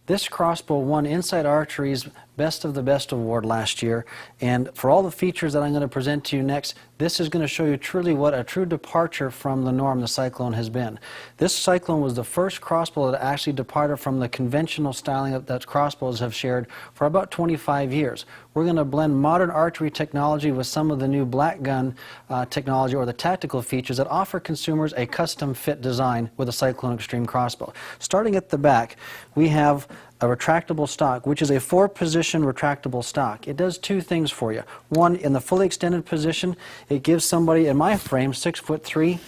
This crossbow won Inside Archery's Best of the Best award last year, and for all the features that I'm going to present to you next, this is going to show you truly what a true departure from the norm the Cyclone has been. This Cyclone was the first crossbow that actually departed from the conventional styling that crossbows have shared for about 25 years. We're going to blend modern archery technology with some of the new black gun technology or the tactical features that offer consumers a custom fit design with a Cyclone Extreme crossbow. Starting at the back, we have a retractable stock, which is a 4-position retractable stock. It does two things for you. One, in the fully extended position, it gives somebody in my frame, 6'3",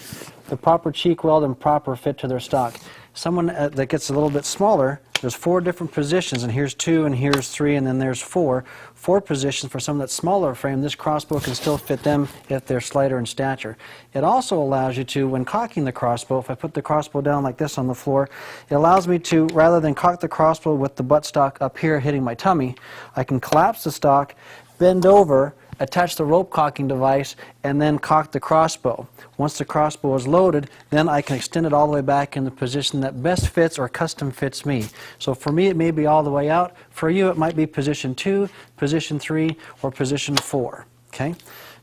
the proper cheek weld and proper fit to their stock. Someone that gets a little bit smaller, there's 4 different positions, and here's 2, and here's 3, and then there's 4. 4 positions for someone that's smaller frame. This crossbow can still fit them if they're slighter in stature. It also allows you to, when cocking the crossbow, if I put the crossbow down like this on the floor, it allows me to, rather than cock the crossbow with the buttstock up here hitting my tummy, I can collapse the stock, bend over, attach the rope cocking device, and then cock the crossbow. Once the crossbow is loaded, then I can extend it all the way back in the position that best fits or custom fits me. So for me, it may be all the way out. For you, it might be position 2, position 3, or position 4. Okay?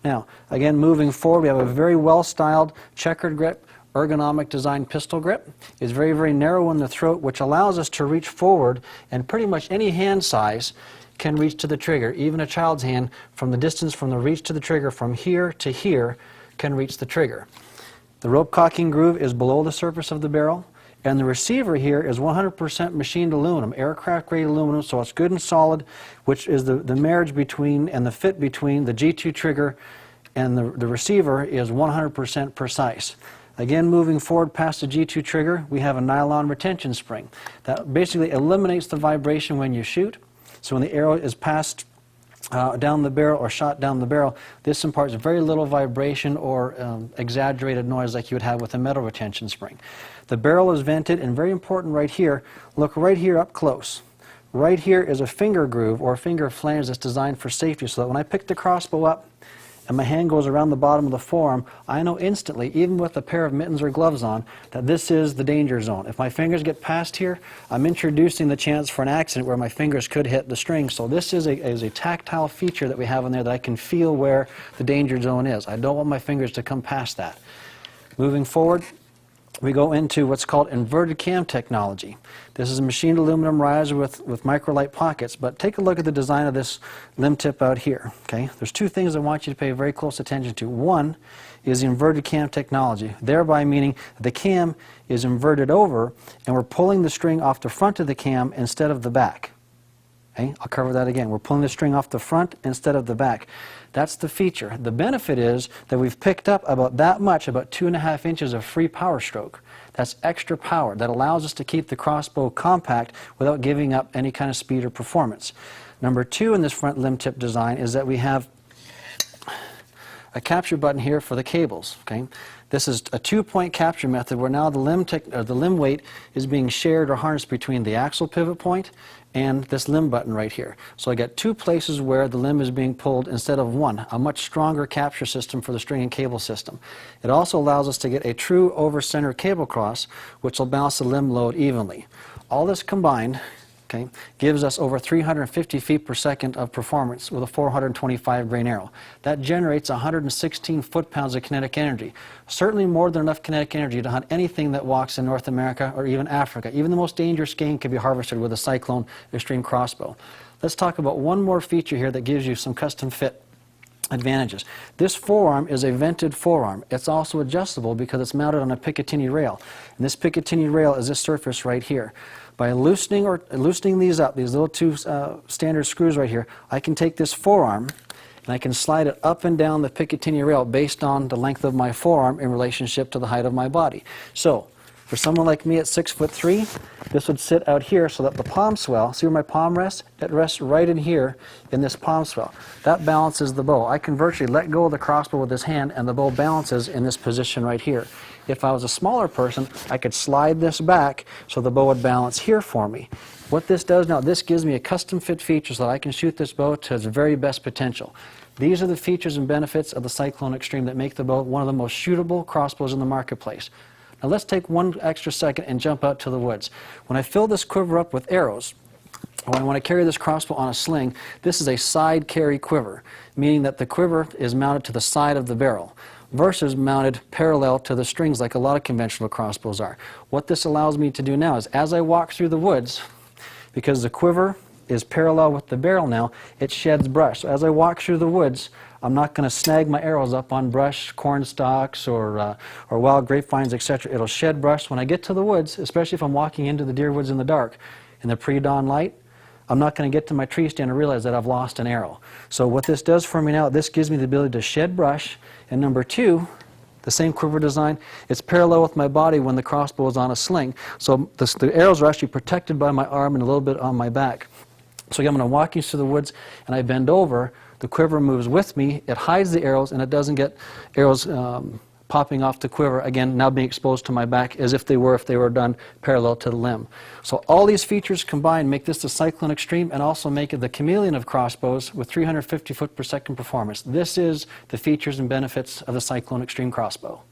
Now, again, moving forward, we have a very well-styled checkered grip, ergonomic design pistol grip. It's very, very narrow in the throat, which allows us to reach forward, and pretty much any hand size can reach to the trigger. Even a child's hand, from the distance from the reach to the trigger from here to here, can reach the trigger. The rope cocking groove is below the surface of the barrel, and the receiver here is 100% machined aluminum, aircraft grade aluminum, so it's good and solid, which is the marriage between and the fit between the G2 trigger and the receiver is 100% precise. Again, moving forward past the G2 trigger, we have a nylon retention spring. That basically eliminates the vibration when you shoot. So when the arrow is passed down the barrel or shot down the barrel, this imparts very little vibration or exaggerated noise like you would have with a metal retention spring. The barrel is vented, and very important right here, look right here up close. Right here is a finger groove or a finger flange that's designed for safety, so that when I pick the crossbow up and my hand goes around the bottom of the forearm, I know instantly, even with a pair of mittens or gloves on, that this is the danger zone. If my fingers get past here, I'm introducing the chance for an accident where my fingers could hit the string. So this is a tactile feature that we have in there that I can feel where the danger zone is. I don't want my fingers to come past that. Moving forward, we go into what's called inverted cam technology. This is a machined aluminum riser with microlight pockets, but take a look at the design of this limb tip out here. Okay? There's two things I want you to pay very close attention to. One is the inverted cam technology, thereby meaning the cam is inverted over and we're pulling the string off the front of the cam instead of the back. Okay? I'll cover that again. We're pulling the string off the front instead of the back. That's the feature. The benefit is that we've picked up about that much, about 2.5 inches of free power stroke. That's extra power that allows us to keep the crossbow compact without giving up any kind of speed or performance. Number 2 in this front limb tip design is that we have a capture button here for the cables. Okay? This is a 2-point capture method where now the limb weight is being shared or harnessed between the axle pivot point and this limb button right here. So I got 2 places where the limb is being pulled instead of 1, a much stronger capture system for the string and cable system. It also allows us to get a true over-center cable cross, which will balance the limb load evenly. All this combined, okay, gives us over 350 feet per second of performance with a 425 grain arrow. That generates 116 foot-pounds of kinetic energy. Certainly more than enough kinetic energy to hunt anything that walks in North America or even Africa. Even the most dangerous game can be harvested with a Cyclone Extreme crossbow. Let's talk about one more feature here that gives you some custom fit advantages. This forearm is a vented forearm. It's also adjustable because it's mounted on a Picatinny rail. And this Picatinny rail is this surface right here. By loosening these up, these little 2 standard screws right here, I can take this forearm and I can slide it up and down the Picatinny rail based on the length of my forearm in relationship to the height of my body. So, for someone like me at 6'3", this would sit out here so that the palm swell, see where my palm rests? It rests right in here in this palm swell. That balances the bow. I can virtually let go of the crossbow with this hand and the bow balances in this position right here. If I was a smaller person, I could slide this back so the bow would balance here for me. What this does now, this gives me a custom fit feature so that I can shoot this bow to its very best potential. These are the features and benefits of the Cyclone Extreme that make the bow one of the most shootable crossbows in the marketplace. Now let's take one extra second and jump out to the woods. When I fill this quiver up with arrows, When I want to carry this crossbow on a sling, this is a side carry quiver, meaning that the quiver is mounted to the side of the barrel versus mounted parallel to the strings like a lot of conventional crossbows are. What this allows me to do now is, as I walk through the woods, because the quiver is parallel with the barrel now, it sheds brush. So as I walk through the woods, I'm not going to snag my arrows up on brush, corn stalks, or wild grapevines, etc. It'll shed brush. When I get to the woods, especially if I'm walking into the deer woods in the dark, in the pre-dawn light, I'm not going to get to my tree stand and realize that I've lost an arrow. So what this does for me now, this gives me the ability to shed brush. And number two, the same quiver design, it's parallel with my body when the crossbow is on a sling. So the arrows are actually protected by my arm and a little bit on my back. So again, when I'm walking through the woods and I bend over, the quiver moves with me, it hides the arrows, and it doesn't get arrows popping off the quiver, again, now being exposed to my back as if they were done parallel to the limb. So all these features combined make this the Cyclone Extreme and also make it the chameleon of crossbows with 350 foot per second performance. This is the features and benefits of the Cyclone Extreme crossbow.